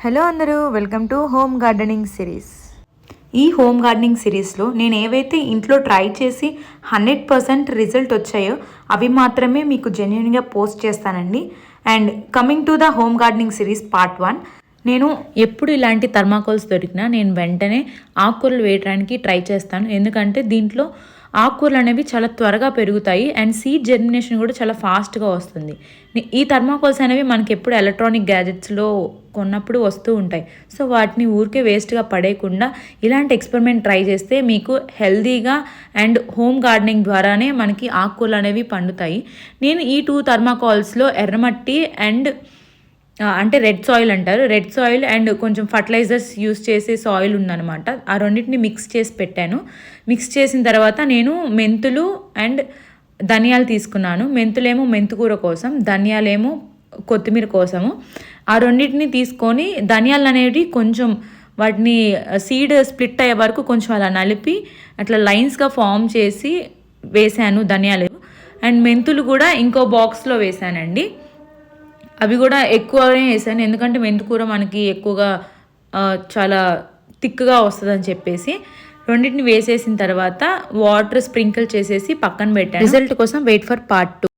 Hello అందరూ, welcome to home gardening series. ఈ home gardening సిరీస్లో నేను ఏవైతే ఇంట్లో ట్రై చేసి 100% రిజల్ట్ వచ్చాయో అవి మాత్రమే మీకు జెన్యున్గా పోస్ట్ చేస్తానండి. And coming to the home gardening series part 1, నేను ఎప్పుడు ఇలాంటి థర్మాకోల్స్ దొరికినా నేను వెంటనే ఆకుకూరలు వేయడానికి ట్రై చేస్తాను. ఎందుకంటే దీంట్లో ఆకుకూరలు అనేవి చాలా త్వరగా పెరుగుతాయి అండ్ సీడ్ జర్మినేషన్ కూడా చాలా ఫాస్ట్గా వస్తుంది. ఈ థర్మాకోల్స్ అనేవి మనకి ఎప్పుడు ఎలక్ట్రానిక్ గ్యాజెట్స్లో కొన్నప్పుడు వస్తూ ఉంటాయి. సో వాటిని ఊరికే వేస్ట్గా పడేయకుండా ఇలాంటి ఎక్స్పెరిమెంట్ ట్రై చేస్తే మీకు హెల్దీగా అండ్ హోమ్ గార్డెనింగ్ ద్వారానే మనకి ఆకుకూరలు అనేవి పండుతాయి. నేను ఈ 2 థర్మాకోల్స్లో ఎర్రమట్టి అండ్ అంటే రెడ్ సాయిల్ అంటారు, రెడ్ సాయిల్ అండ్ కొంచెం ఫర్టిలైజర్స్ యూస్ చేసే సాయిల్ ఉందన్నమాట. ఆ రెండింటిని మిక్స్ చేసి పెట్టాను. మిక్స్ చేసిన తర్వాత నేను మెంతులు అండ్ ధనియాలు తీసుకున్నాను. మెంతులేమో మెంతుకూర కోసం, ధనియాలేమో కొత్తిమీర కోసము. ఆ రెండింటిని తీసుకొని ధనియాలు అనేవి కొంచెం వాటిని సీడ్ స్ప్లిట్ అయ్యే వరకు కొంచెం అలా నలిపి అట్లా లైన్స్గా ఫామ్ చేసి వేసాను ధనియాలు. అండ్ మెంతులు కూడా ఇంకో బాక్స్లో వేసానండి. అవి కూడా ఎక్కువనే వేసాను ఎందుకంటే మెంతికూర మనకి ఎక్కువగా చాలా థిక్గా వస్తుందని చెప్పేసి రెండింటిని వేసేసిన తర్వాత వాటర్ స్ప్రింకిల్ చేసేసి పక్కన పెట్టాను. రిజల్ట్ కోసం వెయిట్ ఫర్ పార్ట్ 2.